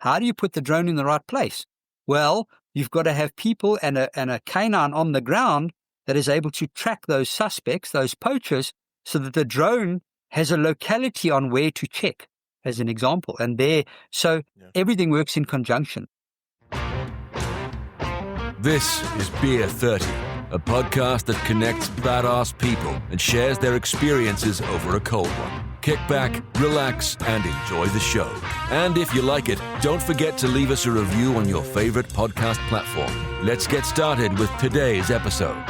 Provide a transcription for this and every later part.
How do you put the drone in the right place? Well, you've got to have people and a canine on the ground that is able to track those suspects, those poachers, so that the drone has a locality on where to check, as an example. And everything works in conjunction. This is Beer 30, a podcast that connects badass people and shares their experiences over a cold one. Kick back, relax, and enjoy the show. And if you like it, don't forget to leave us a review on your favorite podcast platform. Let's get started with today's episode.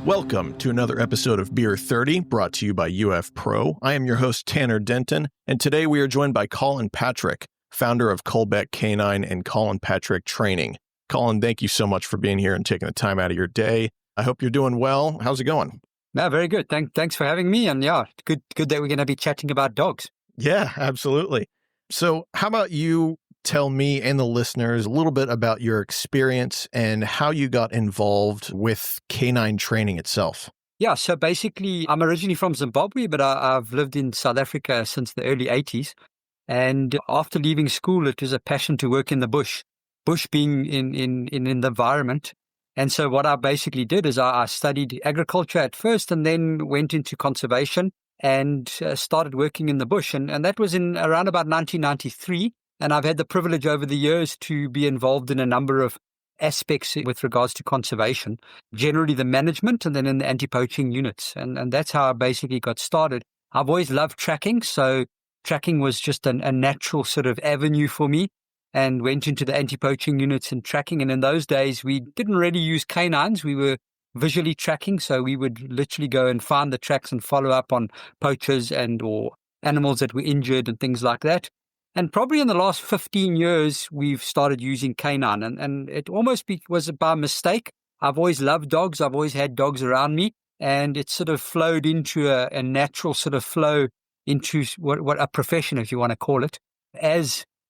Welcome to another episode of Beer 30, brought to you by UF Pro. I am your host, Tanner Denton, and today we are joined by Colin Patrick, founder of K9 and Colin Patrick Training. Colin, thank you so much for being here and taking the time out of your day. I hope you're doing well. How's it going? No, very good. Thanks for having me. And yeah, good that we're going to be chatting about dogs. Yeah, absolutely. So how about you tell me and the listeners a little bit about your experience and how you got involved with canine training itself? Yeah, so basically, I'm originally from Zimbabwe, but I've lived in South Africa since the early 80s. And after leaving school, it was a passion to work in the bush being in the environment. And so what I basically did is I studied agriculture at first and then went into conservation and started working in the bush. And that was in around about 1993. And I've had the privilege over the years to be involved in a number of aspects with regards to conservation, generally the management and then in the anti-poaching units. And that's how I basically got started. I've always loved tracking. So tracking was just a natural sort of avenue for me. And went into the anti-poaching units and tracking. And in those days, we didn't really use canines. We were visually tracking. So we would literally go and find the tracks and follow up on poachers or animals that were injured and things like that. And probably in the last 15 years, we've started using canine. And it almost was by mistake. I've always loved dogs. I've always had dogs around me. And it sort of flowed into a natural sort of flow into what a profession, if you want to call it,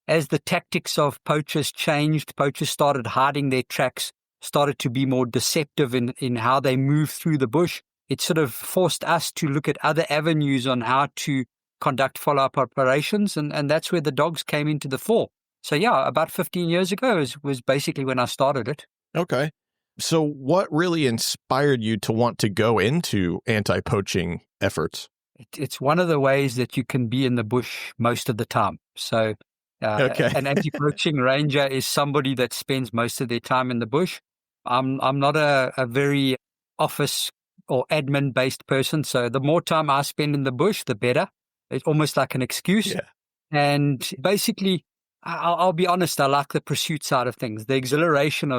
As the tactics of poachers changed, poachers started hiding their tracks, started to be more deceptive in how they move through the bush. It sort of forced us to look at other avenues on how to conduct follow-up operations, and that's where the dogs came into the fore. So yeah, about 15 years ago was basically when I started it. Okay. So what really inspired you to want to go into anti-poaching efforts? It's one of the ways that you can be in the bush most of the time. So an anti-poaching ranger is somebody that spends most of their time in the bush. I'm not a very office or admin-based person, so the more time I spend in the bush, the better. It's almost like an excuse. Yeah. And basically, I'll be honest, I like the pursuit side of things, the exhilaration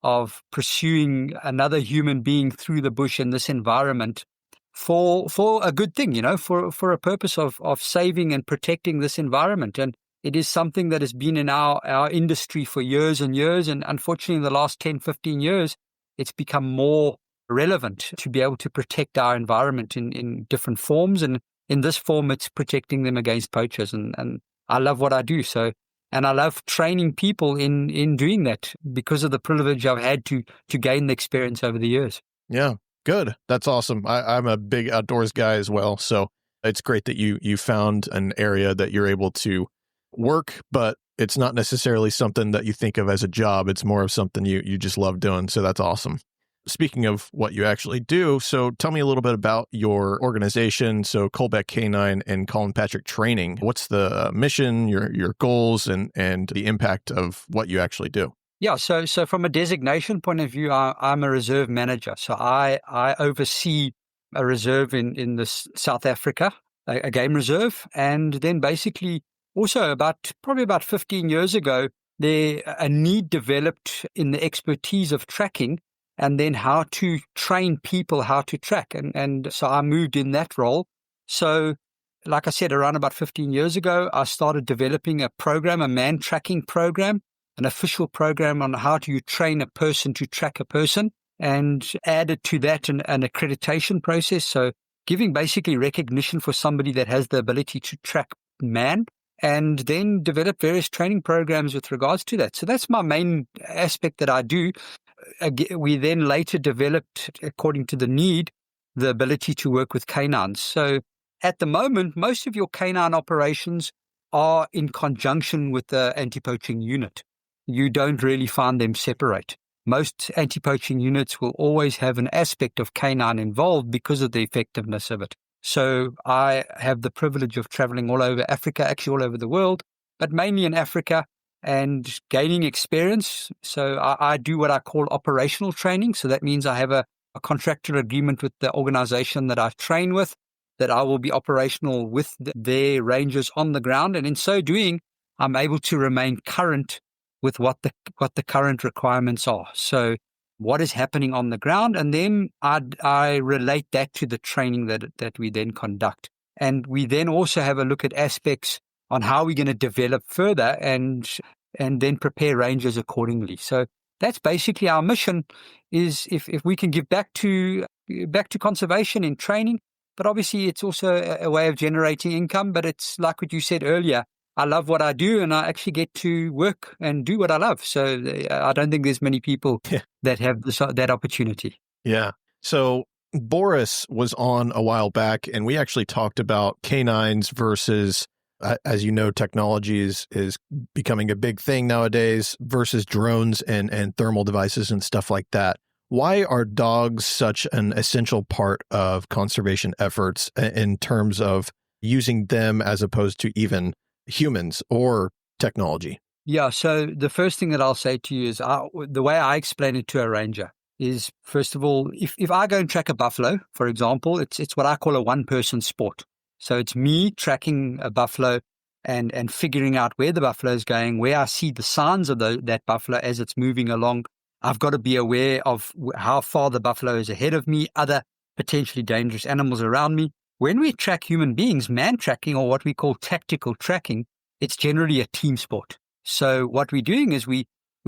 of pursuing another human being through the bush in this environment for a good thing, for a purpose of saving and protecting this environment. And it is something that has been in our industry for years and years. And unfortunately, in the last 10, 15 years, it's become more relevant to be able to protect our environment in different forms. And in this form, it's protecting them against poachers. And I love what I do. And I love training people in doing that because of the privilege I've had to gain the experience over the years. Yeah, good. That's awesome. I'm a big outdoors guy as well. So it's great that you found an area that you're able to work, but it's not necessarily something that you think of as a job. It's more of something you just love doing. So that's awesome. Speaking of what you actually do, so tell me a little bit about your organization. So K9 and Colin Patrick Training. What's the mission, your goals, and the impact of what you actually do? Yeah, so from a designation point of view, I'm a reserve manager. So I oversee a reserve in this South Africa, a game reserve, and then basically also probably about 15 years ago, a need developed in the expertise of tracking and then how to train people how to track. And so I moved in that role. So like I said, around about 15 years ago, I started developing a program, a man tracking program, an official program on how do you train a person to track a person, and added to that an accreditation process. So giving basically recognition for somebody that has the ability to track man, and then develop various training programs with regards to that. So that's my main aspect that I do. We then later developed, according to the need, the ability to work with canines. So at the moment, most of your canine operations are in conjunction with the anti-poaching unit. You don't really find them separate. Most anti-poaching units will always have an aspect of canine involved because of the effectiveness of it. So I have the privilege of traveling all over Africa, actually all over the world, but mainly in Africa, and gaining experience. So I do what I call operational training. So that means I have a contractual agreement with the organization that I train with, that I will be operational with their rangers on the ground. And in so doing, I'm able to remain current with what the current requirements are. So what is happening on the ground, and then I relate that to the training that we then conduct. And we then also have a look at aspects on how we're going to develop further and then prepare rangers accordingly. So that's basically our mission, is if we can give back to conservation in training, but obviously it's also a way of generating income. But it's like what you said earlier, I love what I do, and I actually get to work and do what I love. So I don't think there's many people that have that opportunity. Yeah. So Boris was on a while back, and we actually talked about canines versus, as you know, technology is becoming a big thing nowadays, versus drones and thermal devices and stuff like that. Why are dogs such an essential part of conservation efforts in terms of using them as opposed to even humans or technology? Yeah, so the first thing that I'll say to you is the way I explain it to a ranger is, first of all, if I go and track a buffalo, for example, it's what I call a one-person sport. So it's me tracking a buffalo and figuring out where the buffalo is going, where I see the signs of that buffalo as it's moving along. I've got to be aware of how far the buffalo is ahead of me, other potentially dangerous animals around me. When we track human beings, man tracking, or what we call tactical tracking, it's generally a team sport. So what we're doing is we're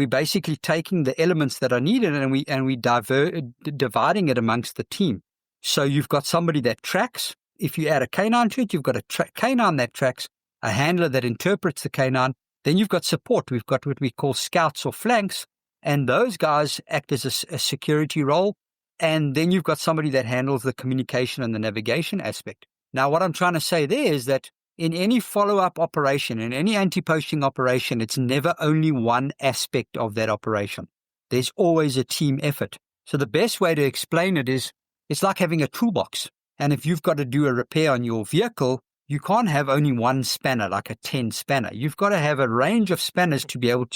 basically taking the elements that are needed and we dividing it amongst the team. So you've got somebody that tracks. If you add a canine to it, you've got a canine that tracks, a handler that interprets the canine. Then you've got support. We've got what we call scouts or flanks, and those guys act as a security role. And then you've got somebody that handles the communication and the navigation aspect. Now, what I'm trying to say there is that in any follow-up operation, in any anti-poaching operation, it's never only one aspect of that operation. There's always a team effort. So the best way to explain it is, it's like having a toolbox. And if you've got to do a repair on your vehicle, you can't have only one spanner, like a 10 spanner. You've got to have a range of spanners to be able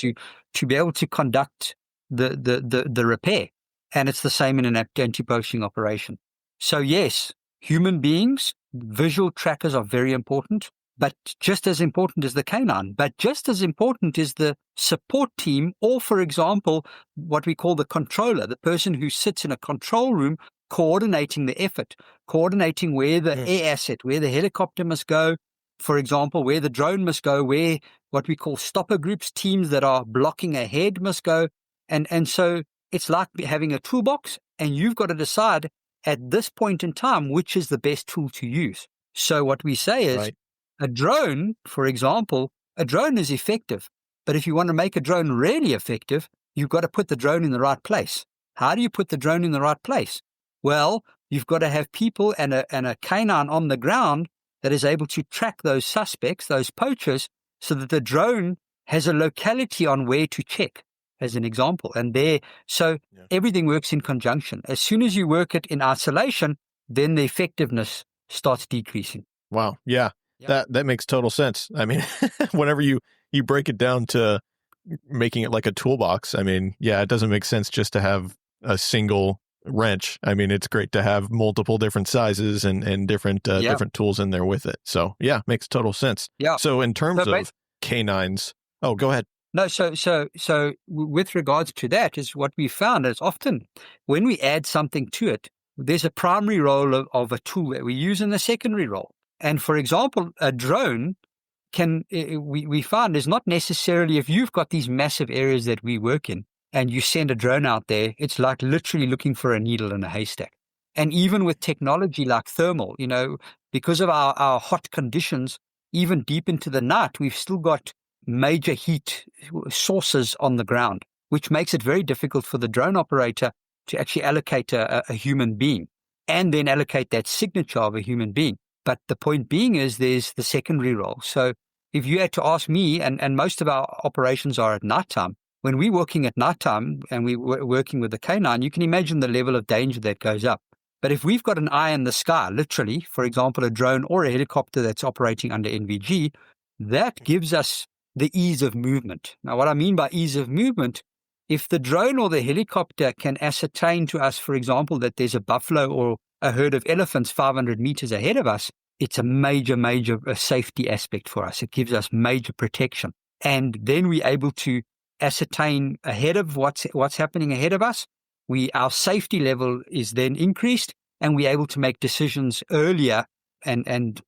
to conduct the repair. And it's the same in an anti-poaching operation. So yes, human beings, visual trackers are very important, but just as important is the canine, but just as important is the support team, or for example, what we call the controller, the person who sits in a control room coordinating the effort, coordinating where the air asset, where the helicopter must go, for example, where the drone must go, where what we call stopper groups, teams that are blocking ahead must go. And so it's like having a toolbox, and you've got to decide at this point in time which is the best tool to use. So what we say is a drone, for example, a drone is effective. But if you want to make a drone really effective, you've got to put the drone in the right place. How do you put the drone in the right place? Well, you've got to have people and a canine on the ground that is able to track those suspects, those poachers, so that the drone has a locality on where to check, as an example. And everything works in conjunction. As soon as you work it in isolation, then the effectiveness starts decreasing. Wow. Yeah. That makes total sense. I mean, whenever you break it down to making it like a toolbox, I mean, yeah, it doesn't make sense just to have a single wrench. I mean, it's great to have multiple different sizes and different tools in there with it. So yeah, makes total sense. Yeah. So in terms of canines, go ahead. No, so with regards to that, is what we found is often when we add something to it, there's a primary role of a tool that we use and a secondary role. And for example, a drone we find is not necessarily, if you've got these massive areas that we work in and you send a drone out there, it's like literally looking for a needle in a haystack. And even with technology like thermal, because of our hot conditions, even deep into the night, we've still got major heat sources on the ground, which makes it very difficult for the drone operator to actually allocate a human being and then allocate that signature of a human being. But the point being is there's the secondary role. So if you had to ask me, and most of our operations are at nighttime, when we're working at nighttime and we're working with the canine, you can imagine the level of danger that goes up. But if we've got an eye in the sky, literally, for example, a drone or a helicopter that's operating under NVG, that gives us the ease of movement. Now, what I mean by ease of movement, if the drone or the helicopter can ascertain to us, for example, that there's a buffalo or a herd of elephants 500 meters ahead of us, it's a major safety aspect for us. It gives us major protection. And then we're able to ascertain ahead of what's happening ahead of us. Our safety level is then increased, and we're able to make decisions earlier and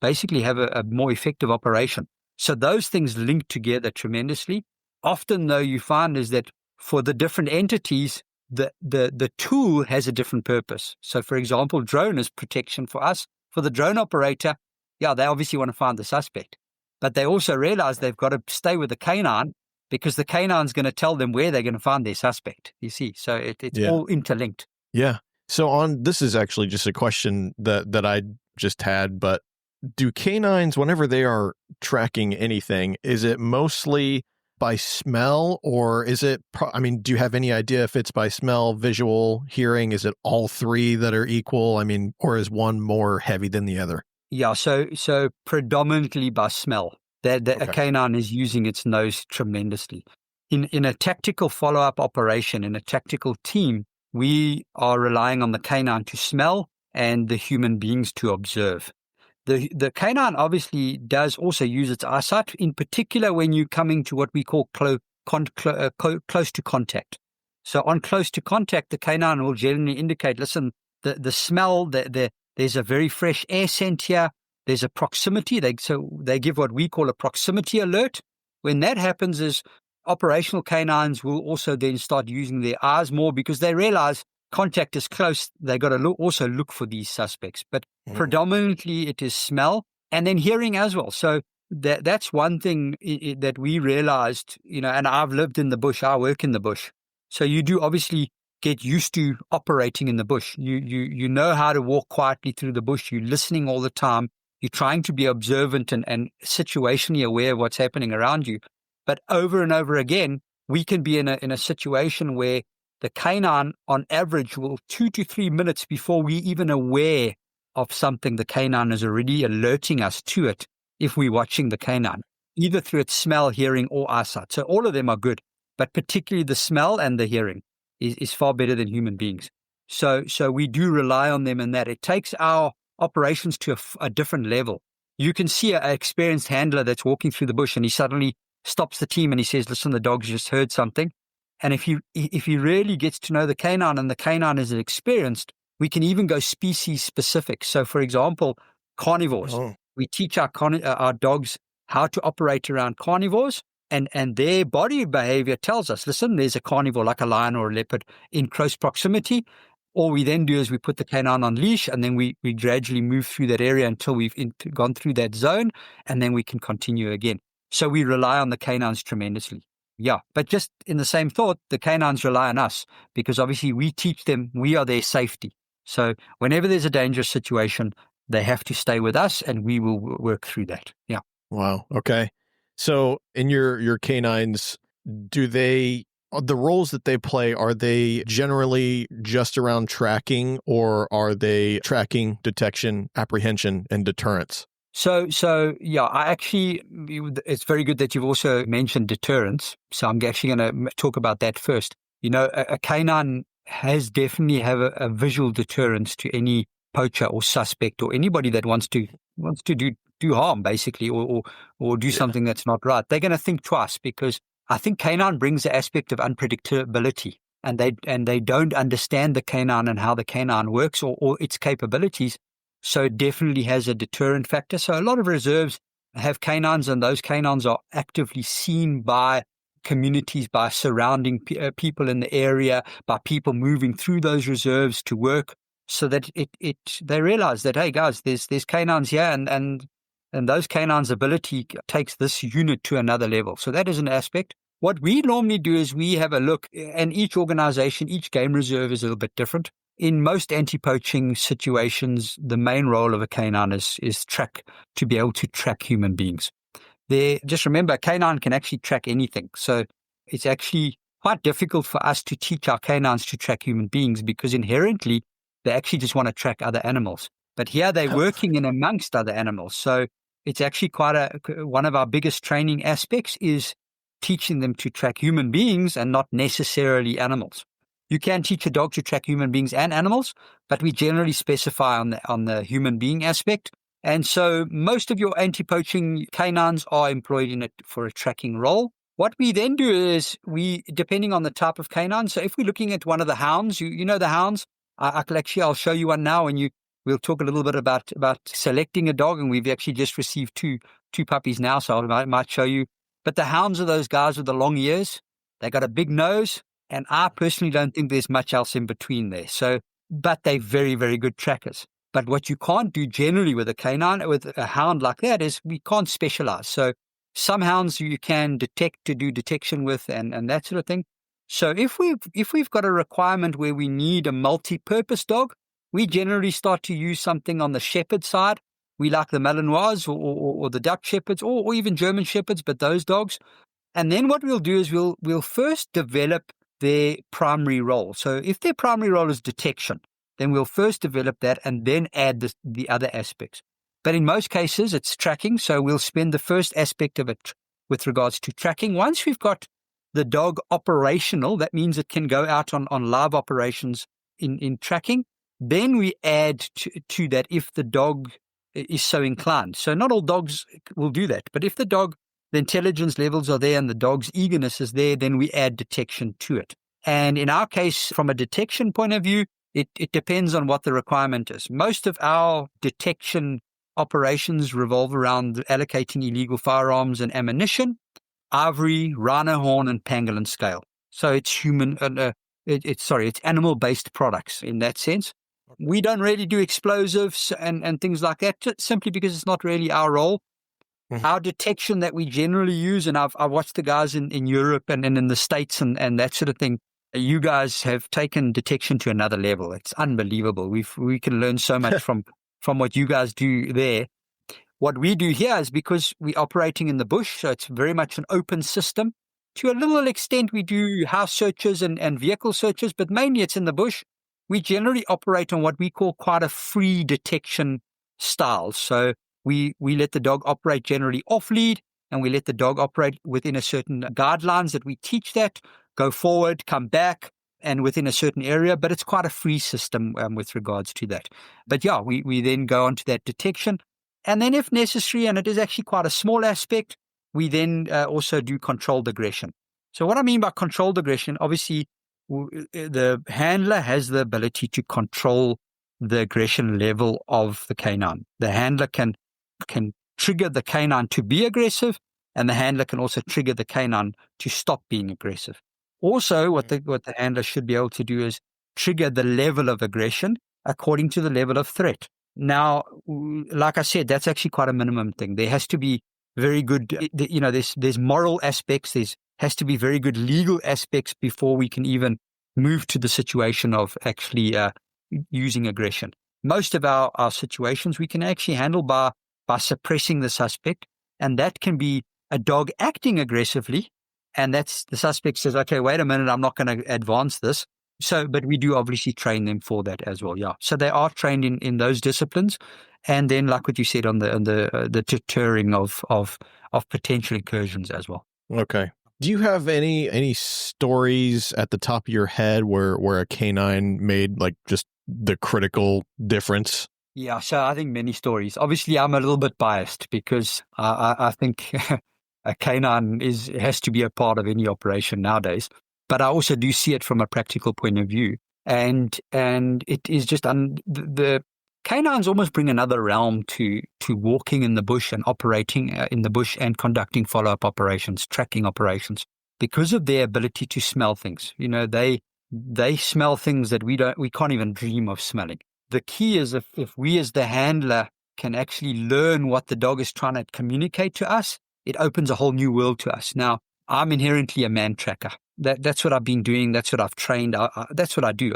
basically have a more effective operation. So those things link together tremendously. Often, though, you find is that for the different entities, the tool has a different purpose. So, for example, drone is protection for us. For the drone operator, they obviously want to find the suspect, but they also realize they've got to stay with the canine because the canine's going to tell them where they're going to find their suspect, you see. So it's all interlinked. Yeah. So this is actually just a question that I just had, but do canines, whenever they are tracking anything, is it mostly by smell, or is it, do you have any idea if it's by smell, visual, hearing? Is it all three that are equal? Or is one more heavy than the other? Yeah, so predominantly by smell. A canine is using its nose tremendously. In a tactical follow-up operation, in a tactical team, we are relying on the canine to smell and the human beings to observe. The canine obviously does also use its eyesight, in particular when you're coming to what we call close to contact. So on close to contact, the canine will generally indicate, listen, the smell, there's a very fresh air scent here. There's a proximity. They give what we call a proximity alert. When that happens is operational canines will also then start using their eyes more because they realize contact is close. They got to also look for these suspects. But predominantly it is smell and then hearing as well. So that's one thing that we realized, and I've lived in the bush. I work in the bush. So you do obviously get used to operating in the bush. You know how to walk quietly through the bush. You're listening all the time. You're trying to be observant and situationally aware of what's happening around you. But over and over again, we can be in a situation where the canine, on average, will 2 to 3 minutes before we even aware of something, the canine is already alerting us to it if we're watching the canine, either through its smell, hearing, or eyesight. So all of them are good, but particularly the smell and the hearing is far better than human beings. So we do rely on them in that. It takes our operations to a different level. You can see an experienced handler that's walking through the bush and he suddenly stops the team and he says, listen, the dog's just heard something. And if he really gets to know the canine and the canine is experienced, we can even go species specific. So, for example, carnivores. We teach our dogs how to operate around carnivores, and their body behavior tells us, listen, there's a carnivore like a lion or a leopard in close proximity. All we then do is we put the canine on leash, and then we gradually move through that area until we've gone through that zone, and then we can continue again. So we rely on the canines tremendously. Yeah, but just in the same thought, the canines rely on us because obviously we teach them, we are their safety. So whenever there's a dangerous situation, they have to stay with us and we will work through that. Yeah. Wow. Okay. So in your canines, the roles that they play, are they generally just around tracking, or are they tracking, detection, apprehension, and deterrence? So yeah, it's very good that you've also mentioned deterrence. So I'm actually going to talk about that first. A canine has definitely have a visual deterrence to any poacher or suspect or anybody that wants to do harm, basically, or do something that's not right. They're going to think twice because I think canine brings the aspect of unpredictability, and they don't understand the canine and how the canine works or its capabilities. So it definitely has a deterrent factor. So a lot of reserves have canines, and those canines are actively seen by communities, by surrounding people in the area, by people moving through those reserves to work, so that they realize that, hey guys, there's canines here, and those canines' ability takes this unit to another level. So that is an aspect. What we normally do is we have a look, and each organization, each game reserve is a little bit different. In most anti-poaching situations, the main role of a canine is to be able to track human beings. just remember, a canine can actually track anything. So it's actually quite difficult for us to teach our canines to track human beings because inherently they actually just want to track other animals. But here they're working in amongst other animals. So it's actually one of our biggest training aspects is teaching them to track human beings and not necessarily animals. You can teach a dog to track human beings and animals, but we generally specify on the human being aspect. And so most of your anti-poaching canines are employed in it for a tracking role. What we then do is depending on the type of canine. So if we're looking at one of the hounds, you know the hounds. I'll show you one now, and we'll talk a little bit about selecting a dog. And we've actually just received two puppies now, so I might show you. But the hounds are those guys with the long ears. They got a big nose, and I personally don't think there's much else in between there. So, but they're very, very good trackers. But what you can't do generally with a hound like that is we can't specialize. So some hounds you can do detection with and that sort of thing. So if we've got a requirement where we need a multi-purpose dog, we generally start to use something on the shepherd side. We like the Malinois or the Dutch shepherds or even German shepherds, but those dogs. And then what we'll do is we'll first develop their primary role. So if their primary role is detection, then we'll first develop that and then add the other aspects. But in most cases, it's tracking. So we'll spend the first aspect of it with regards to tracking. Once we've got the dog operational, that means it can go out on live operations in tracking. Then we add to that if the dog is so inclined. So not all dogs will do that. But if the intelligence levels are there and the dog's eagerness is there, then we add detection to it. And in our case, from a detection point of view, it depends on what the requirement is. Most of our detection operations revolve around allocating illegal firearms and ammunition, ivory, rhino horn, and pangolin scale. So it's it's animal-based products in that sense. We don't really do explosives and things like that, simply because it's not really our role. Mm-hmm. Our detection that we generally use, and I've watched the guys in Europe and in the States and that sort of thing. You guys have taken detection to another level. It's unbelievable. We can learn so much from what you guys do there. What we do here is because we're operating in the bush, so it's very much an open system. To a little extent, we do house searches and vehicle searches, but mainly it's in the bush. We generally operate on what we call quite a free detection style. So we let the dog operate generally off lead, and we let the dog operate within a certain guidelines that we teach that. Go forward, come back, and within a certain area, but it's quite a free system with regards to that. But yeah, we then go on to that detection. And then if necessary, and it is actually quite a small aspect, we then also do controlled aggression. So what I mean by controlled aggression, obviously the handler has the ability to control the aggression level of the canine. The handler can trigger the canine to be aggressive, and the handler can also trigger the canine to stop being aggressive. Also, what the handler should be able to do is trigger the level of aggression according to the level of threat. Now, like I said, that's actually quite a minimum thing. There has to be very good, there's moral aspects, has to be very good legal aspects before we can even move to the situation of actually using aggression. Most of our situations we can actually handle by suppressing the suspect, and that can be a dog acting aggressively, and that's the suspect says, okay, wait a minute, I'm not going to advance this. So, but we do obviously train them for that as well. Yeah. So they are trained in those disciplines. And then, like what you said on the deterring of potential incursions as well. Okay. Do you have any stories at the top of your head where a canine made like just the critical difference? Yeah. So I think many stories. Obviously, I'm a little bit biased because I think a canine has to be a part of any operation nowadays. But I also do see it from a practical point of view. And it is just, the canines almost bring another realm to walking in the bush and operating in the bush and conducting follow-up operations, tracking operations, because of their ability to smell things. You know, they smell things that we can't even dream of smelling. The key is if we as the handler can actually learn what the dog is trying to communicate to us, it opens a whole new world to us. Now, I'm inherently a man tracker. That's what I've been doing. That's what I've trained. That's what I do.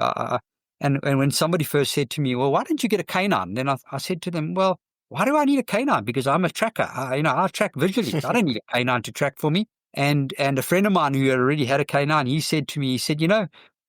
And when somebody first said to me, well, why didn't you get a canine? Then I said to them, well, why do I need a canine? Because I'm a tracker. I track visually. I don't need a canine to track for me. And a friend of mine who had already had a canine, he said to me,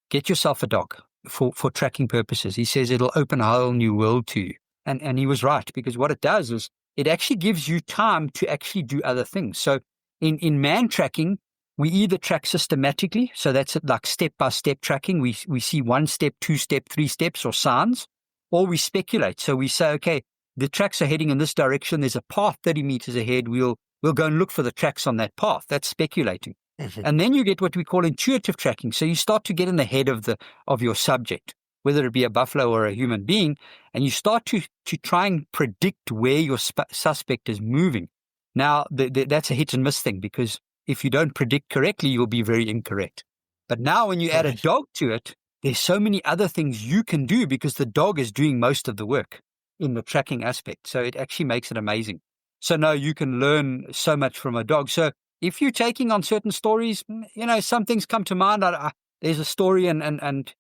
get yourself a dog for tracking purposes. He says it'll open a whole new world to you. And he was right, because what it does is it actually gives you time to actually do other things. So in man tracking, we either track systematically, so that's like step-by-step tracking. We see 1 step, 2 step, 3 steps or signs, or we speculate. So we say, okay, the tracks are heading in this direction. There's a path 30 meters ahead. We'll go and look for the tracks on that path. That's speculating. Mm-hmm. And then you get what we call intuitive tracking. So you start to get in the head of your subject, whether it be a buffalo or a human being, and you start to try and predict where your suspect is moving. Now, that's a hit and miss thing, because if you don't predict correctly, you'll be very incorrect. But now when you add a dog to it, there's so many other things you can do, because the dog is doing most of the work in the tracking aspect. So it actually makes it amazing. So no, you can learn so much from a dog. So if you're taking on certain stories, some things come to mind. There's a story and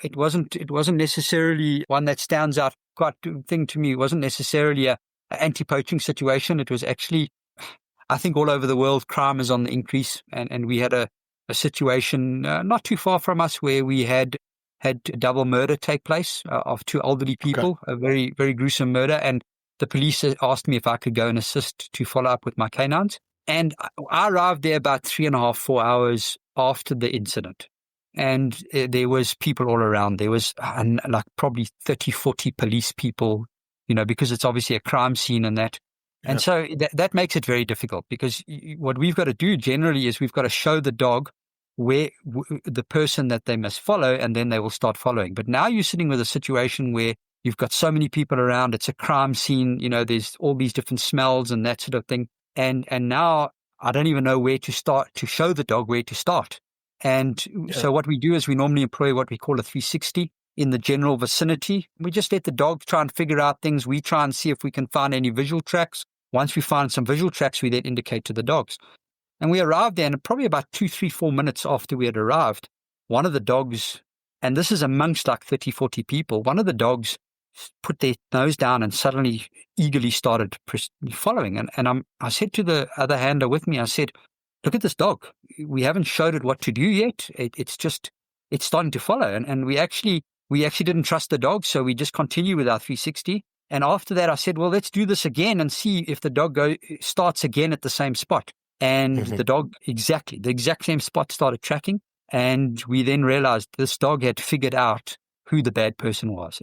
it wasn't necessarily one that stands out quite thing to me. It wasn't necessarily a anti-poaching situation. It was actually, I think all over the world, crime is on the increase. And we had a situation not too far from us where we had double murder take place of 2 elderly people, a very, very gruesome murder. And the police asked me if I could go and assist to follow up with my canines. And I arrived there about 3.5, 4 hours after the incident. And there was people all around. There was like probably 30, 40 police people, because it's obviously a crime scene and that. Yeah. And so that makes it very difficult, because what we've got to do generally is we've got to show the dog where the person that they must follow, and then they will start following. But now you're sitting with a situation where you've got so many people around. It's a crime scene. There's all these different smells and that sort of thing. And now I don't even know where to start to show the dog where to start. And so what we do is we normally employ what we call a 360 in the general vicinity. We just let the dog try and figure out things. We try and see if we can find any visual tracks. Once we find some visual tracks, we then indicate to the dogs. And we arrived there, and probably about 2, 3, 4 minutes after we had arrived, one of the dogs, and this is amongst like 30, 40 people, one of the dogs put their nose down and suddenly eagerly started following. And I said to the other handler with me, I said, look at this dog. We haven't showed it what to do yet. It's starting to follow. And we actually didn't trust the dog, so we just continue with our 360. And after that, I said, well, let's do this again and see if the dog starts again at the same spot. And the dog, the exact same spot started tracking. And we then realized this dog had figured out who the bad person was.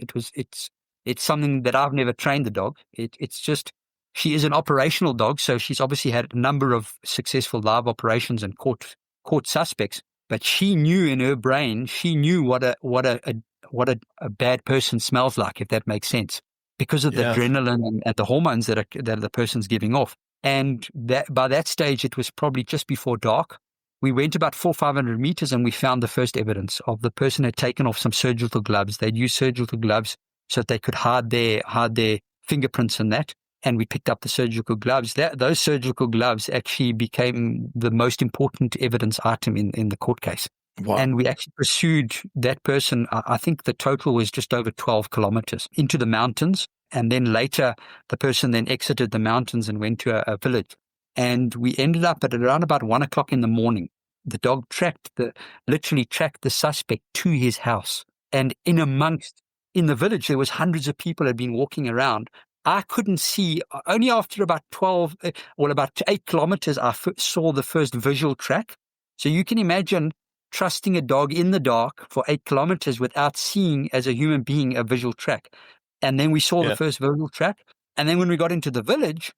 It's something that I've never trained the dog. It's just, she is an operational dog. So she's obviously had a number of successful live operations and caught suspects, but she knew in her brain, she knew what a bad person smells like, if that makes sense, because of the adrenaline and the hormones that the person's giving off. And that by that stage, it was probably just before dark. We went about 400-500 meters and we found the first evidence of the person had taken off some surgical gloves. They'd used surgical gloves so that they could hide their fingerprints and that. And we picked up the surgical gloves. Those surgical gloves actually became the most important evidence item in the court case. Wow. And we actually pursued that person. I think the total was just over 12 kilometers into the mountains. And then later, the person then exited the mountains and went to a village. And we ended up at around about 1 o'clock in the morning. The dog literally tracked the suspect to his house. And in the village, there was hundreds of people had been walking around. I couldn't see, only after about 8 kilometers, I saw the first visual track. So you can imagine trusting a dog in the dark for 8 kilometers without seeing, as a human being, a visual track. And then we saw the first visual track. And then when we got into the village,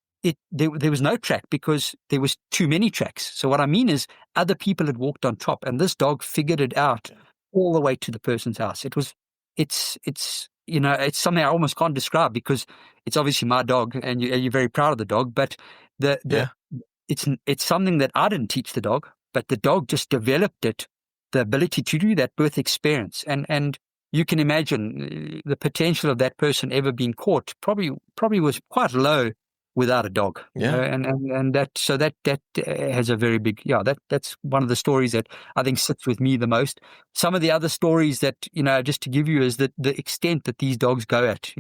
there was no track because there was too many tracks. So what I mean is other people had walked on top, and this dog figured it out all the way to the person's house. It's something I almost can't describe because it's obviously my dog, and you're very proud of the dog. But it's something that I didn't teach the dog, but the dog just developed the ability to do that birth experience. And you can imagine the potential of that person ever being caught probably was quite low without a dog. And that has a very big, that's one of the stories that I think sits with me the most. Some of the other stories that, just to give you, is that the extent that these dogs go at,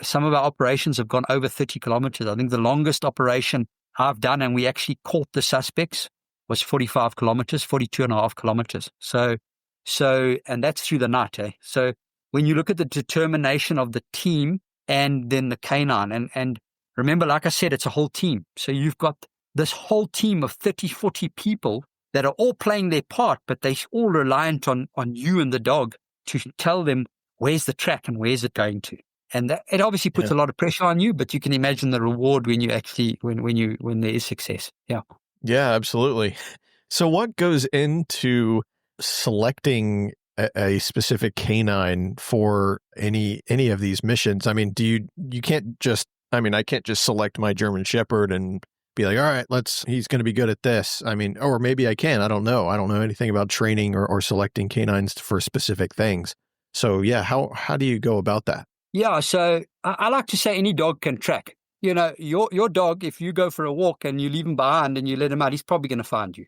Some of our operations have gone over 30 kilometers. I think the longest operation I've done, and we actually caught the suspects, was 45 kilometers, 42 and a half kilometers. So, and that's through the night. So when you look at the determination of the team and then the canine, and remember, like I said, it's a whole team. So you've got this whole team of 30, 40 people that are all playing their part, but they're all reliant on you and the dog to tell them where's the track and where's it going to. And that, it obviously puts a lot of pressure on you, but you can imagine the reward when you actually, when there is success. Yeah. Yeah, absolutely. So what goes into selecting a specific canine for any of these missions? I mean, you can't just, I can't just select my German Shepherd and be like, all right, he's going to be good at this. I mean, or maybe I can, I don't know. I don't know anything about training or selecting canines for specific things. So yeah, how do you go about that? Yeah, so I like to say any dog can track. You know, your dog, if you go for a walk and you leave him behind and you let him out, he's probably going to find you.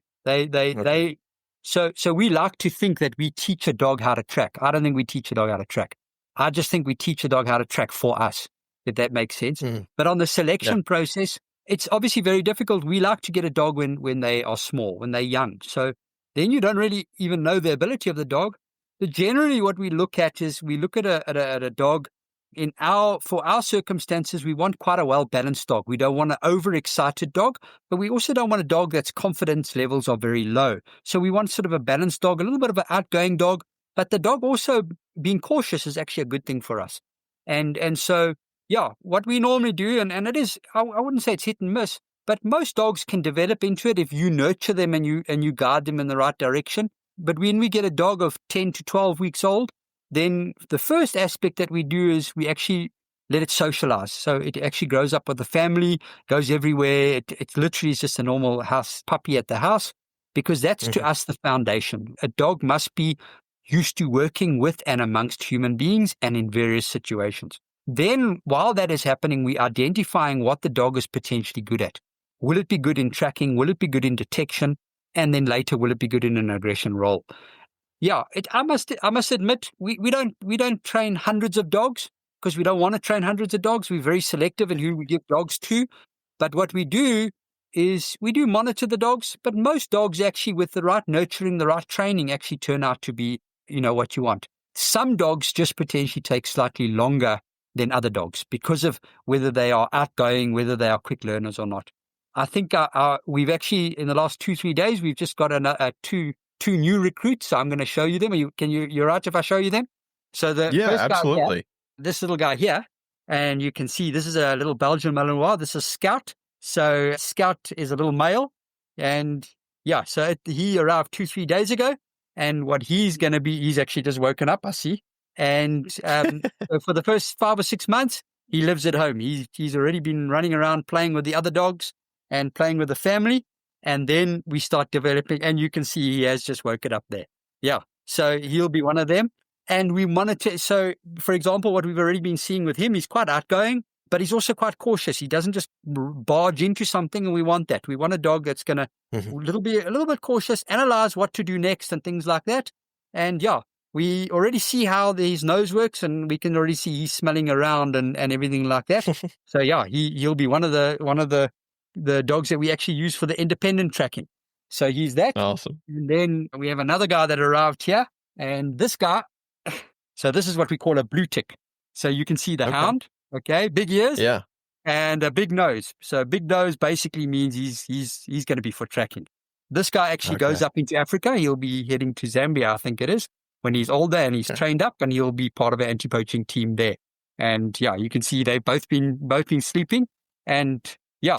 So we like to think that we teach a dog how to track. I don't think we teach a dog how to track. I just think we teach a dog how to track for us, if that makes sense. But on the selection process, it's obviously very difficult. We like to get a dog when they are small, when they're young. So then you don't really even know the ability of the dog. But generally what we look at is we look at a dog. For our circumstances, we want quite a well-balanced dog. We don't want an overexcited dog, but we also don't want a dog that's confidence levels are very low. So we want sort of a balanced dog, a little bit of an outgoing dog, but the dog also being cautious is actually a good thing for us. And so, yeah, what we normally do, and it is, I wouldn't say it's hit and miss, but most dogs can develop into it if you nurture them and you guide them in the right direction. But when we get a dog of 10 to 12 weeks old, then the first aspect that we do is we actually let it socialize. So it actually grows up with the family, goes everywhere. It literally is just a normal house puppy at the house, because that's to us the foundation. A dog must be used to working with and amongst human beings and in various situations. Then while that is happening, we're identifying what the dog is potentially good at. Will it be good in tracking? Will it be good in detection? And then later, will it be good in an aggression role? Yeah, I must admit, we don't train hundreds of dogs because we don't want to train hundreds of dogs. We're very selective in who we give dogs to. But what we do is we do monitor the dogs, but most dogs actually, with the right nurturing, the right training, actually turn out to be, what you want. Some dogs just potentially take slightly longer than other dogs because of whether they are outgoing, whether they are quick learners or not. I think we've actually, in the last 2-3 days, we've just got two new recruits. So I'm going to show you them. You're right if I show you them? So the first absolutely. Guy here, this little guy here, and you can see this is a little Belgian Malinois. This is Scout. So Scout is a little male, and so he arrived 2-3 days ago. And what he's going to be, he's actually just woken up, I see. And for the first 5 or 6 months, he lives at home. He's already been running around playing with the other dogs and playing with the family. And then we start developing, and you can see he has just woken up there. Yeah. So he'll be one of them. And we monitor. So, for example, what we've already been seeing with him, he's quite outgoing, but he's also quite cautious. He doesn't just barge into something, and we want that. We want a dog that's going to a little bit cautious, analyze what to do next and things like that. And we already see how his nose works, and we can already see he's smelling around and everything like that. So he'll be one of the dogs that we actually use for the independent tracking. So he's that. Awesome. And then we have another guy that arrived here, and this guy, so this is what we call a blue tick. So you can see the hound, big ears, and a big nose. So big nose basically means he's going to be for tracking. This guy actually goes up into Africa. He'll be heading to Zambia, I think it is, when he's older, and he's trained up, and he'll be part of an anti-poaching team there. And you can see they've both been sleeping. And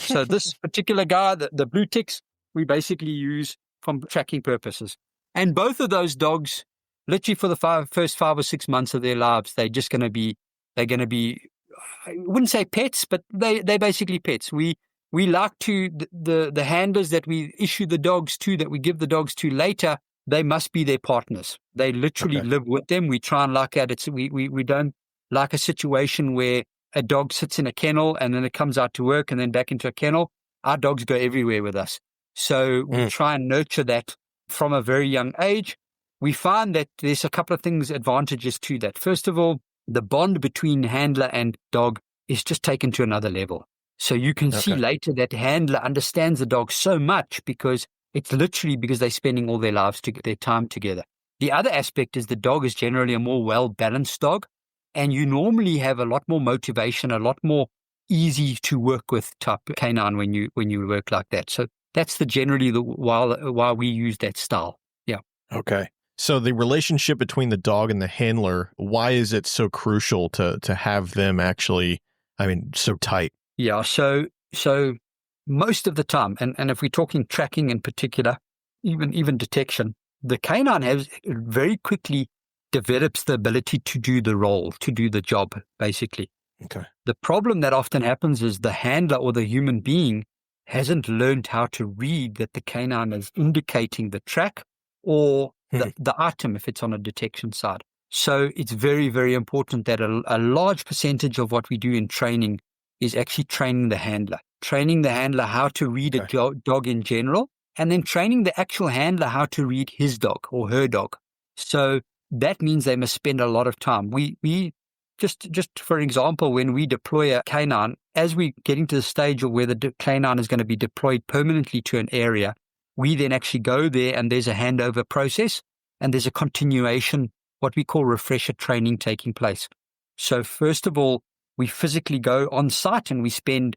so this particular guy, the blue ticks, we basically use for tracking purposes. And both of those dogs, literally for the first 5 or 6 months of their lives, they're going to be, I wouldn't say pets, but they're basically pets. We like to, the handlers that we issue the dogs to, that we give the dogs to later, they must be their partners. They literally live with them. We try and like that. We don't like a situation where a dog sits in a kennel and then it comes out to work and then back into a kennel. Our dogs go everywhere with us. So we try and nurture that from a very young age. We find that there's a couple of advantages to that. First of all, the bond between handler and dog is just taken to another level. So you can see later that handler understands the dog so much because it's literally because they're spending all their lives, their time together. The other aspect is the dog is generally a more well-balanced dog, and you normally have a lot more motivation, a lot more easy to work with type canine when you work like that. So that's generally why we use that style. Yeah. Okay. So the relationship between the dog and the handler, why is it so crucial to have them actually, so tight? Yeah. So most of the time, and if we're talking tracking in particular, even detection, the canine very quickly develops the ability to do the role, to do the job, basically. Okay. The problem that often happens is the handler or the human being hasn't learned how to read that the canine is indicating the track or the item if it's on a detection side. So it's very, very important that a large percentage of what we do in training is actually training the handler how to read a dog in general, and then training the actual handler how to read his dog or her dog. So that means they must spend a lot of time. We just for example, when we deploy a canine, as we get into the stage of where the canine is going to be deployed permanently to an area, we then actually go there and there's a handover process and there's a continuation, what we call refresher training taking place. So first of all, we physically go on site and we spend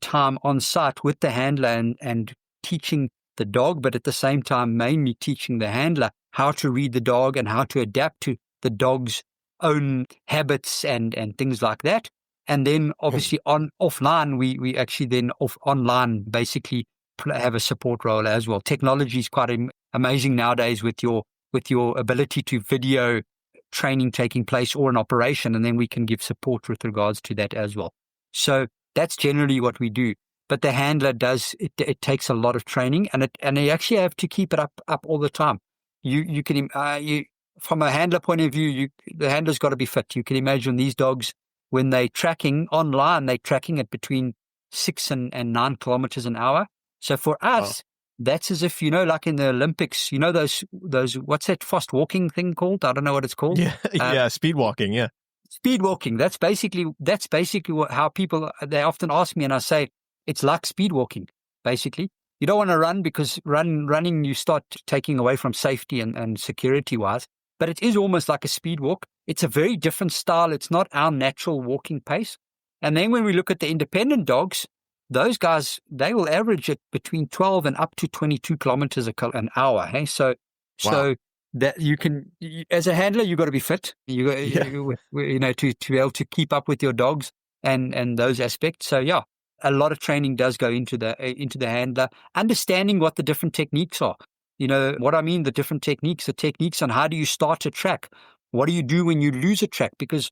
time on site with the handler and teaching the dog, but at the same time, mainly teaching the handler how to read the dog and how to adapt to the dog's own habits and things like that. And then obviously offline, we actually then online basically have a support role as well. Technology is quite amazing nowadays with your ability to video training taking place or an operation, and then we can give support with regards to that as well. So that's generally what we do. But the handler it takes a lot of training, and you actually have to keep it up all the time. You can from a handler point of view, the handler's got to be fit. You can imagine these dogs when they're tracking online, they're tracking at between 6 and 9 kilometers an hour. So for us, that's as if, like in the Olympics, those what's that fast walking thing called? I don't know what it's called. Yeah, speed walking. Yeah, speed walking. That's basically how people, they often ask me, and I say it's like speed walking. Basically, you don't want to run because running you start taking away from safety and security wise. But it is almost like a speed walk. It's a very different style. It's not our natural walking pace. And then when we look at the independent dogs, those guys, they will average it between 12 and up to 22 kilometers an hour. Hey, so that as a handler, you got to be fit. You to be able to keep up with your dogs and those aspects. So yeah, a lot of training does go into the handler, understanding what the different techniques are. What I mean, the different techniques, the techniques on how do you start a track? What do you do when you lose a track? Because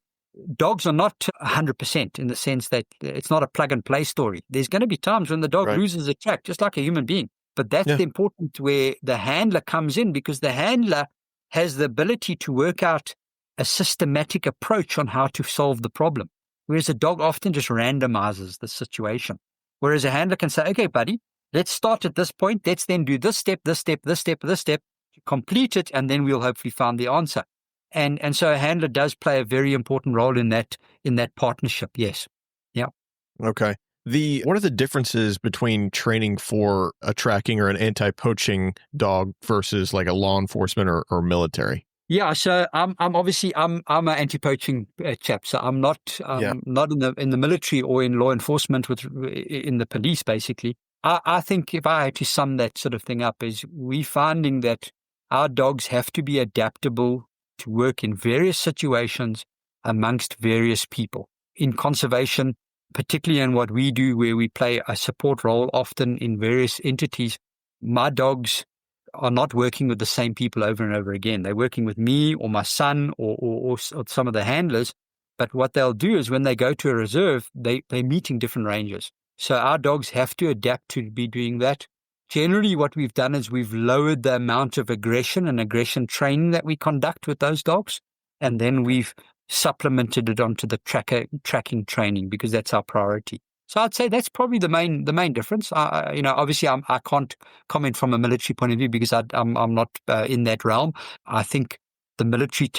dogs are not 100% in the sense that it's not a plug and play story. There's going to be times when the dog loses a track, just like a human being. But that's the important where the handler comes in, because the handler has the ability to work out a systematic approach on how to solve the problem. Whereas a dog often just randomizes the situation. Whereas a handler can say, okay, buddy, let's start at this point. Let's then do this step, this step, this step, this step, to complete it, and then we'll hopefully find the answer. And so a handler does play a very important role in that partnership. Yes. Yeah. Okay. What are the differences between training for a tracking or an anti-poaching dog versus like a law enforcement or military? Yeah. So I'm an anti-poaching chap. So I'm not not in the military or in law enforcement in the police. Basically, I think if I had to sum that sort of thing up, is we finding that our dogs have to be adaptable to work in various situations amongst various people. In conservation, particularly in what we do, where we play a support role often in various entities, my dogs are not working with the same people over and over again. They're working with me or my son or some of the handlers. But what they'll do is when they go to a reserve, they're meeting different rangers. So our dogs have to adapt to be doing that. Generally, what we've done is we've lowered the amount of aggression and aggression training that we conduct with those dogs, and then we've supplemented it onto the tracking training, because that's our priority. So I'd say that's probably the main difference. Obviously, I can't comment from a military point of view because I'm not in that realm. I think the military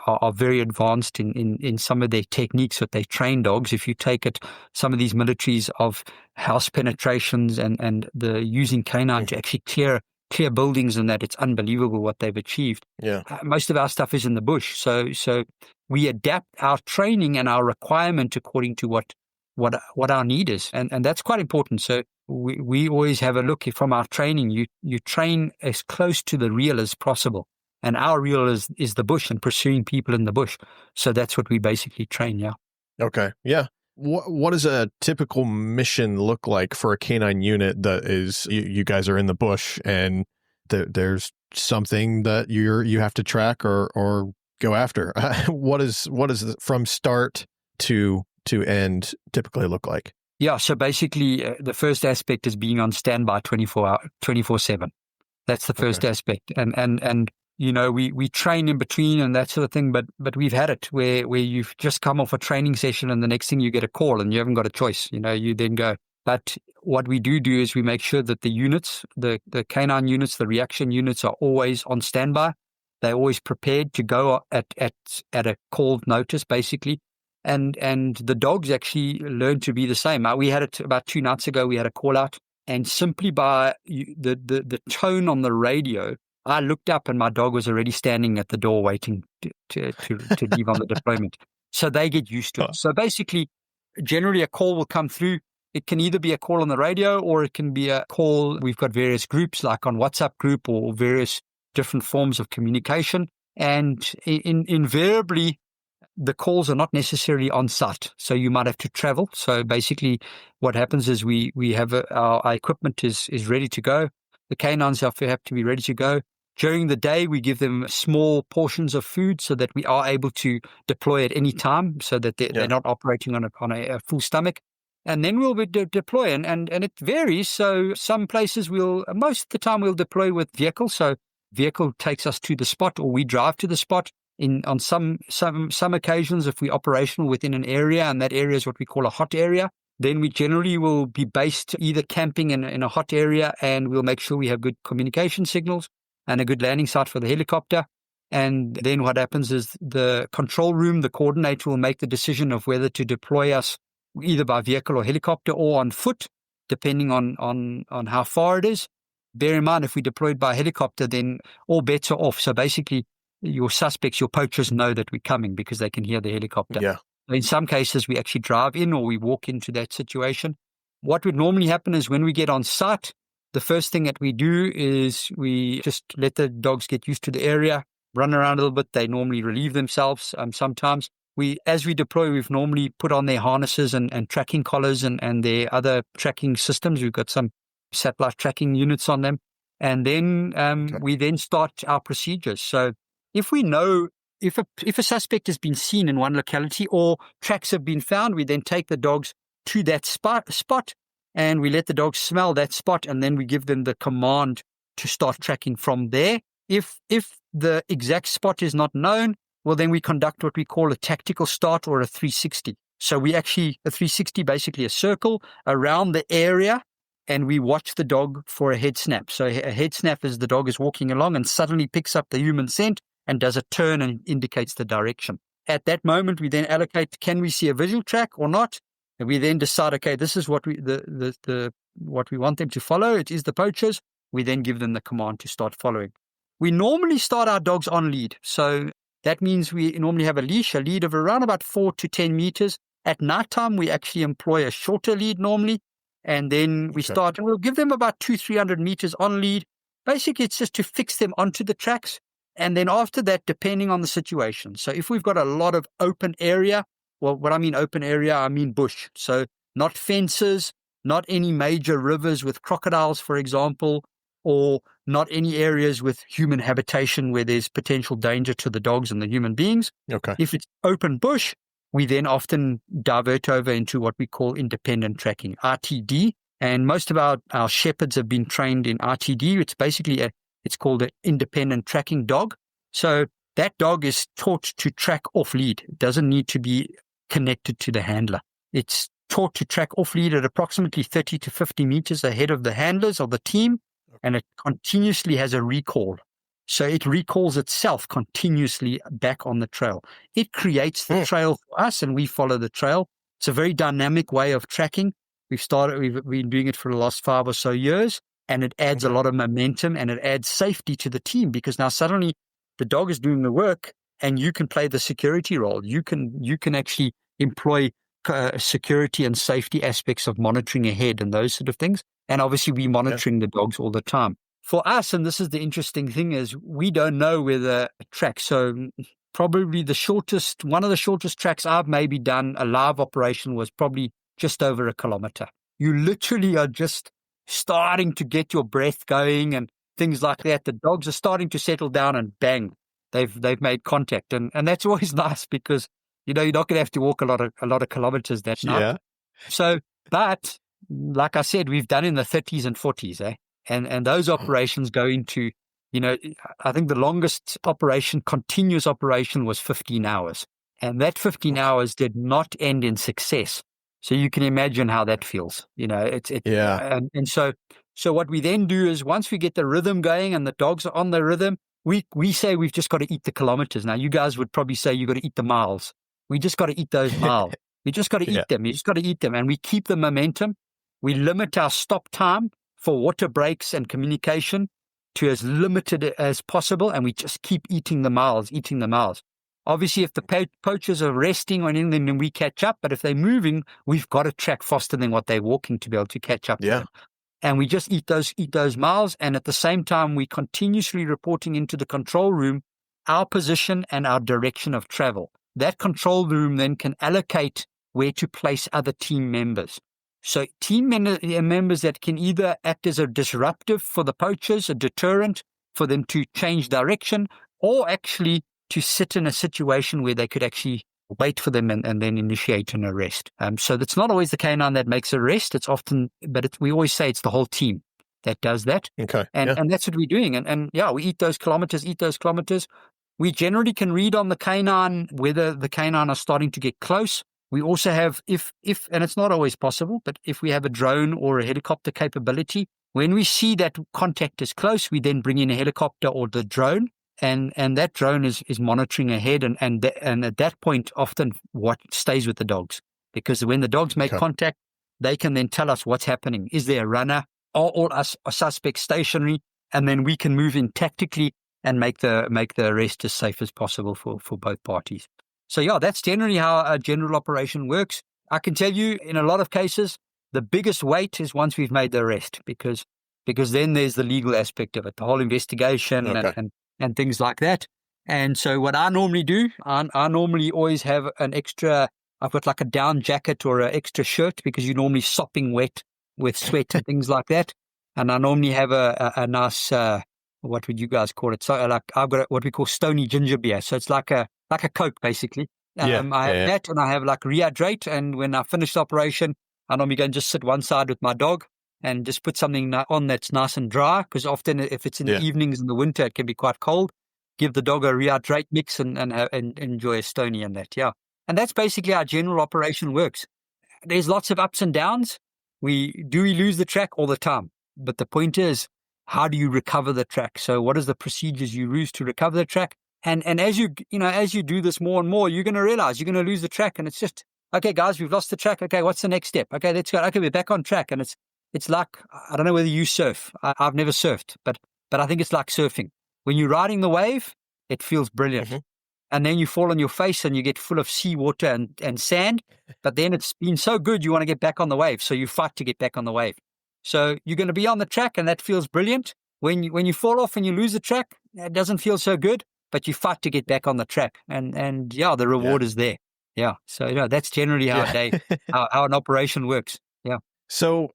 are very advanced in some of their techniques that they train dogs. If you take it, some of these militaries of house penetrations and the using canine to actually clear buildings and that, it's unbelievable what they've achieved. Yeah. Most of our stuff is in the bush. So we adapt our training and our requirement according to what our need is. And that's quite important. So we always have a look from our training. You train as close to the real as possible. And our real is the bush and pursuing people in the bush. So that's what we basically train. Yeah. Okay. Yeah. What does a typical mission look like for a canine unit that is, you guys are in the bush and there's something that you have to track or go after? What is from start to end typically look like? Yeah. So basically the first aspect is being on standby 24/7. That's the first aspect. And we train in between and that sort of thing, but we've had it where you've just come off a training session and the next thing you get a call and you haven't got a choice. You then go. But what we do is we make sure that the units, the canine units, the reaction units are always on standby. They're always prepared to go at a called notice, basically. And the dogs actually learn to be the same. We had it about 2 nights ago. We had a call out, and simply by the tone on the radio, I looked up and my dog was already standing at the door waiting to leave on the deployment. So they get used to it. So basically, generally a call will come through. It can either be a call on the radio or it can be a call. We've got various groups like on WhatsApp group or various different forms of communication. And invariably, the calls are not necessarily on site. So you might have to travel. So basically what happens is we have our equipment is ready to go. The canines have to be ready to go. During the day, we give them small portions of food so that we are able to deploy at any time so that they're not operating on a full stomach. And then we'll deploy, and it varies. So some places most of the time we'll deploy with vehicle. So vehicle takes us to the spot or we drive to the spot. On some occasions, if we're operational within an area and that area is what we call a hot area, then we generally will be based either camping in a hot area, and we'll make sure we have good communication signals and a good landing site for the helicopter. And then what happens is the control room, the coordinator will make the decision of whether to deploy us either by vehicle or helicopter or on foot, depending on how far it is. Bear in mind, if we deployed by helicopter, then all bets are off. So basically, your suspects, your poachers know that we're coming because they can hear the helicopter. Yeah. In some cases, we actually drive in or we walk into that situation. What would normally happen is when we get on site, the first thing that we do is we just let the dogs get used to the area, run around a little bit. They normally relieve themselves sometimes. As we deploy, we've normally put on their harnesses and tracking collars and their other tracking systems. We've got some satellite tracking units on them. And then we then start our procedures. So if we know if a suspect has been seen in one locality or tracks have been found, we then take the dogs to that spot and we let the dogs smell that spot, and then we give them the command to start tracking from there. If the exact spot is not known, well, then we conduct what we call a tactical start or a 360. So a 360, basically a circle around the area, and we watch the dog for a head snap. So a head snap is the dog is walking along and suddenly picks up the human scent and does a turn and indicates the direction. At that moment, we then allocate, can we see a visual track or not? And we then decide, okay, this is what we want them to follow. It is the poachers. We then give them the command to start following. We normally start our dogs on lead. So that means we normally have a lead of around about 4 to 10 meters. At nighttime, we actually employ a shorter lead normally. And then we start, and we'll give them about 200-300 meters on lead. Basically, it's just to fix them onto the tracks. And then after that, depending on the situation. So if we've got a lot of open area, well, what I mean open area, I mean bush. So not fences, not any major rivers with crocodiles, for example, or not any areas with human habitation where there's potential danger to the dogs and the human beings. Okay. If it's open bush, we then often divert over into what we call independent tracking, RTD. And most of our shepherds have been trained in RTD. It's basically it's called an independent tracking dog. So that dog is taught to track off lead. It doesn't need to be connected to the handler. It's taught to track off lead at approximately 30 to 50 meters ahead of the handlers of the team. And it continuously has a recall. So it recalls itself continuously back on the trail. It creates the trail for us and we follow the trail. It's a very dynamic way of tracking. We've been doing it for the last 5 or so years, and it adds a lot of momentum and it adds safety to the team, because now suddenly the dog is doing the work and you can play the security role. You can actually employ security and safety aspects of monitoring ahead and those sort of things. And obviously we're monitoring the dogs all the time. For us, and this is the interesting thing, is we don't know where the track. So probably one of the shortest tracks I've maybe done a live operation was probably just over 1 kilometer. You literally are just starting to get your breath going and things like that. The dogs are starting to settle down and bang, they've made contact. And that's always nice, because, you're not going to have to walk a lot of kilometers that night. Yeah. So, but like I said, we've done in the 30s and 40s, and those operations go into, I think the longest continuous operation was 15 hours. And that 15 hours did not end in success. So you can imagine how that feels, Yeah. And so what we then do is, once we get the rhythm going and the dogs are on the rhythm, we say we've just got to eat the kilometers. Now, you guys would probably say you've got to eat the miles. We just got to eat those miles. We just got to eat them. You just got to eat them. And we keep the momentum. We limit our stop time for water breaks and communication to as limited as possible. And we just keep eating the miles. Obviously, if the poachers are resting or anything, then we catch up. But if they're moving, we've got to track faster than what they're walking to be able to catch up. Yeah. And we just eat those miles. And at the same time, we continuously reporting into the control room our position and our direction of travel. That control room then can allocate where to place other team members. So team members that can either act as a disruptive for the poachers, a deterrent for them to change direction, or actually to sit in a situation where they could actually wait for them and then initiate an arrest. So it's not always the canine that makes an arrest. It's often, we always say it's the whole team that does that. Okay. And that's what we're doing. And we eat those kilometers. We generally can read on the canine whether the canine are starting to get close. We also have, if and it's not always possible, but if we have a drone or a helicopter capability, when we see that contact is close, we then bring in a helicopter or the drone, and that drone is monitoring ahead, and at that point, often what stays with the dogs, because when the dogs make contact, they can then tell us what's happening. Is there a runner? Are all us suspects stationary? And then we can move in tactically and make the arrest as safe as possible for both parties. So that's generally how a general operation works. I can tell you, in a lot of cases, the biggest weight is once we've made the arrest, because then there's the legal aspect of it, the whole investigation and things like that. And so what I normally do, I normally always have an extra, I've got like a down jacket or an extra shirt, because you're normally sopping wet with sweat and things like that. And I normally have a nice, what would you guys call it? So like I've got what we call stony ginger beer. So it's like a Coke, basically. I have that, and I have like rehydrate. And when I finish the operation, I normally go and just sit one side with my dog and just put something on that's nice and dry, because often if it's in the evenings in the winter, it can be quite cold. Give the dog a rehydrate mix and enjoy a stony and that. Yeah. And that's basically how general operation works. There's lots of ups and downs. We lose the track all the time. But the point is, how do you recover the track? So what is the procedures you use to recover the track? And as you do this more and more, you're going to realize you're going to lose the track. And it's just, okay, guys, we've lost the track. Okay, what's the next step? Okay, let's go. Okay, we're back on track. And it's like, I don't know whether you surf. I've never surfed, but I think it's like surfing. When you're riding the wave, it feels brilliant. Mm-hmm. And then you fall on your face and you get full of seawater and sand. But then it's been so good, you want to get back on the wave. So you fight to get back on the wave. So you're going to be on the track, and that feels brilliant. When you fall off and you lose the track, it doesn't feel so good, but you fight to get back on the track. And the reward is there. Yeah. So, that's generally how how an operation works. Yeah. So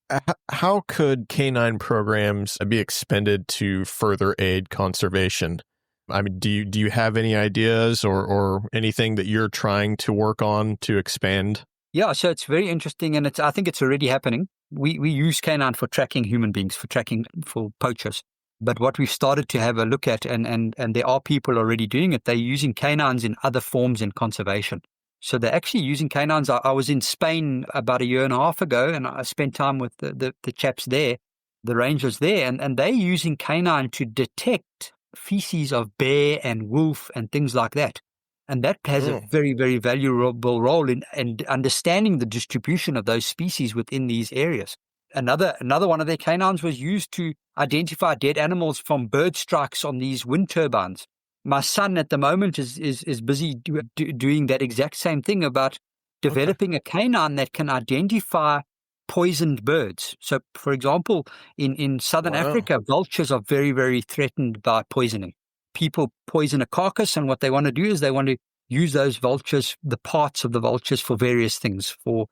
how could canine programs be expended to further aid conservation? I mean, do you have any ideas or anything that you're trying to work on to expand? Yeah, so it's very interesting, and I think it's already happening. We use canine for tracking human beings, for poachers. But what we've started to have a look at, and there are people already doing it, they're using canines in other forms in conservation. So they're actually using canines. I was in Spain about 1.5 years ago, and I spent time with the chaps there, the rangers there, and they're using canine to detect feces of bear and wolf and things like that. And that has a very, very valuable role in understanding the distribution of those species within these areas. Another one of their canines was used to identify dead animals from bird strikes on these wind turbines. My son at the moment is busy doing that exact same thing about developing a canine that can identify poisoned birds. So, for example, in southern Africa, vultures are very, very threatened by poisoning. People poison a carcass, and what they want to do is they want to use those vultures, the parts of the vultures, for various things, for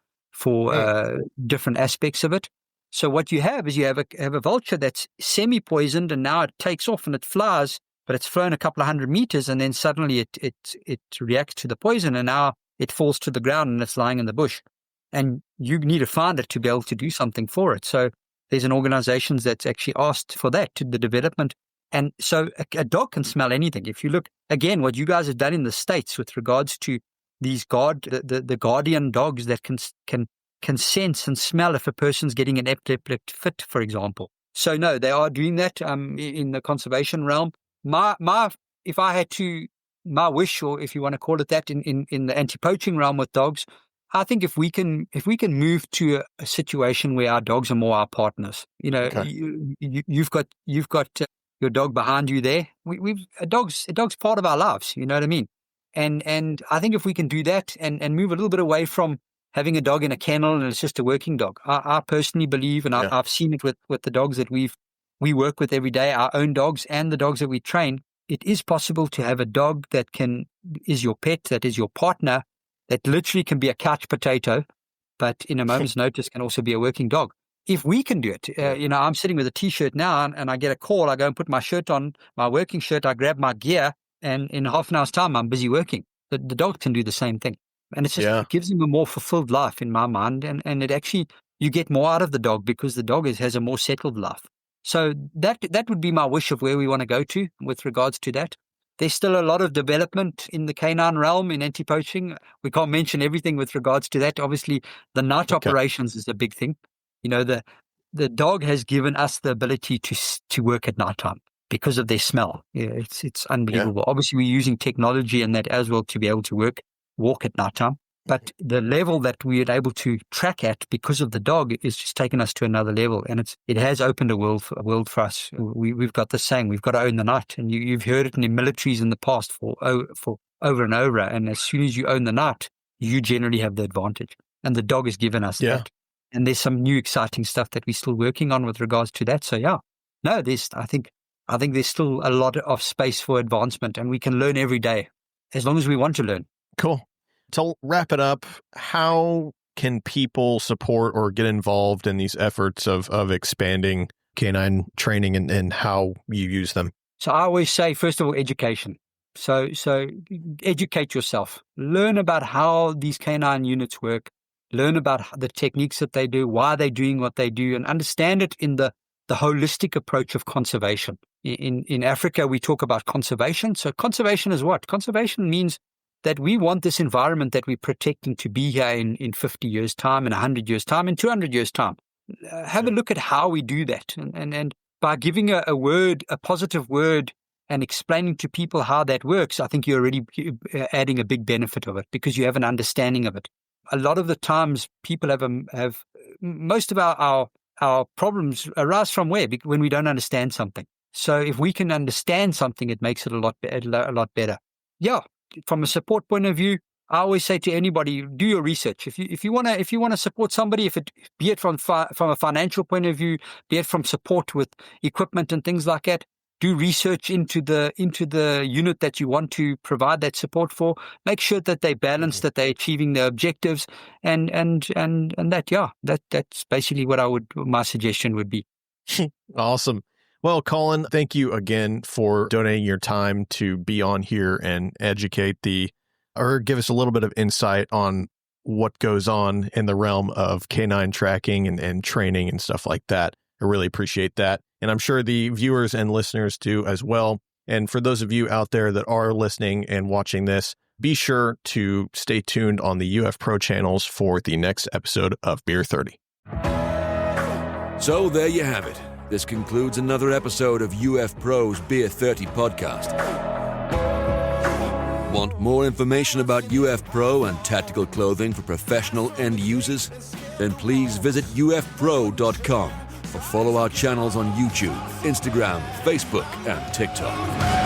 different aspects of it. So what you have is you have a vulture that's semi-poisoned, and now it takes off and it flies, but it's flown a couple of 100 meters, and then suddenly it reacts to the poison, and now it falls to the ground and it's lying in the bush. And you need to find it to be able to do something for it. So there's an organization that's actually asked for that, to the development. And so a dog can smell anything. If you look, again, what you guys have done in the States with regards to these the guardian dogs that can sense and smell if a person's getting an epileptic fit, for example. So no, they are doing that in the conservation realm. My wish, or if you want to call it that, in the anti-poaching realm with dogs, I think if we can move to a situation where our dogs are more our partners, you've got your dog behind you there. A dog's part of our lives. You know what I mean? And I think if we can do that and move a little bit away from having a dog in a kennel and it's just a working dog, I personally believe, and I've seen it with the dogs that we work with every day, our own dogs and the dogs that we train. It is possible to have a dog that is your pet, that is your partner, that literally can be a couch potato, but in a moment's notice can also be a working dog. If we can do it, I'm sitting with a T-shirt now, and I get a call. I go and put my shirt on, my working shirt. I grab my gear, and in half an hour's time, I'm busy working. The dog can do the same thing, and it gives him a more fulfilled life in my mind. And it actually, you get more out of the dog because the dog has a more settled life. So that would be my wish of where we want to go to with regards to that. There's still a lot of development in the canine realm in anti-poaching. We can't mention everything with regards to that. Obviously, the night operations is a big thing. The dog has given us the ability to work at nighttime because of their smell. Yeah, it's unbelievable. Yeah. Obviously, we're using technology and that as well to be able to walk at nighttime. But the level that we are able to track at because of the dog is just taking us to another level, and it has opened a world for us. We've got this saying, we've got to own the night, and you've heard it in the militaries in the past for over and over. And as soon as you own the night, you generally have the advantage, and the dog has given us that. And there's some new exciting stuff that we're still working on with regards to that. So I think there's still a lot of space for advancement, and we can learn every day as long as we want to learn. Cool. To wrap it up, how can people support or get involved in these efforts of expanding canine training and how you use them? So I always say, first of all, education. So educate yourself. Learn about how these canine units work. Learn about the techniques that they do, why they're doing what they do, and understand it in the holistic approach of conservation. In Africa, we talk about conservation. So conservation is what? Conservation means that we want this environment that we're protecting to be here in 50 years' time, in 100 years' time, in 200 years' time. Have a look at how we do that. And by giving a word, a positive word, and explaining to people how that works, I think you're already adding a big benefit of it because you have an understanding of it. A lot of the times people have most of our problems arise from when we don't understand something. So if we can understand something, it makes it a lot better. Yeah. From a support point of view, I always say to anybody, do your research. If you want to support somebody, be it from a financial point of view, be it from support with equipment and things like that, do research into the unit that you want to provide that support for. Make sure that they balance, that they're achieving their objectives, and that's basically what my suggestion would be. Awesome. Well, Colin, thank you again for donating your time to be on here and educate or give us a little bit of insight on what goes on in the realm of canine tracking and training and stuff like that. I really appreciate that. And I'm sure the viewers and listeners do as well. And for those of you out there that are listening and watching this, be sure to stay tuned on the UF Pro channels for the next episode of Beer 30. So there you have it. This concludes another episode of UF Pro's Beer 30 podcast. Want more information about UF Pro and tactical clothing for professional end users? Then please visit ufpro.com or follow our channels on YouTube, Instagram, Facebook, and TikTok.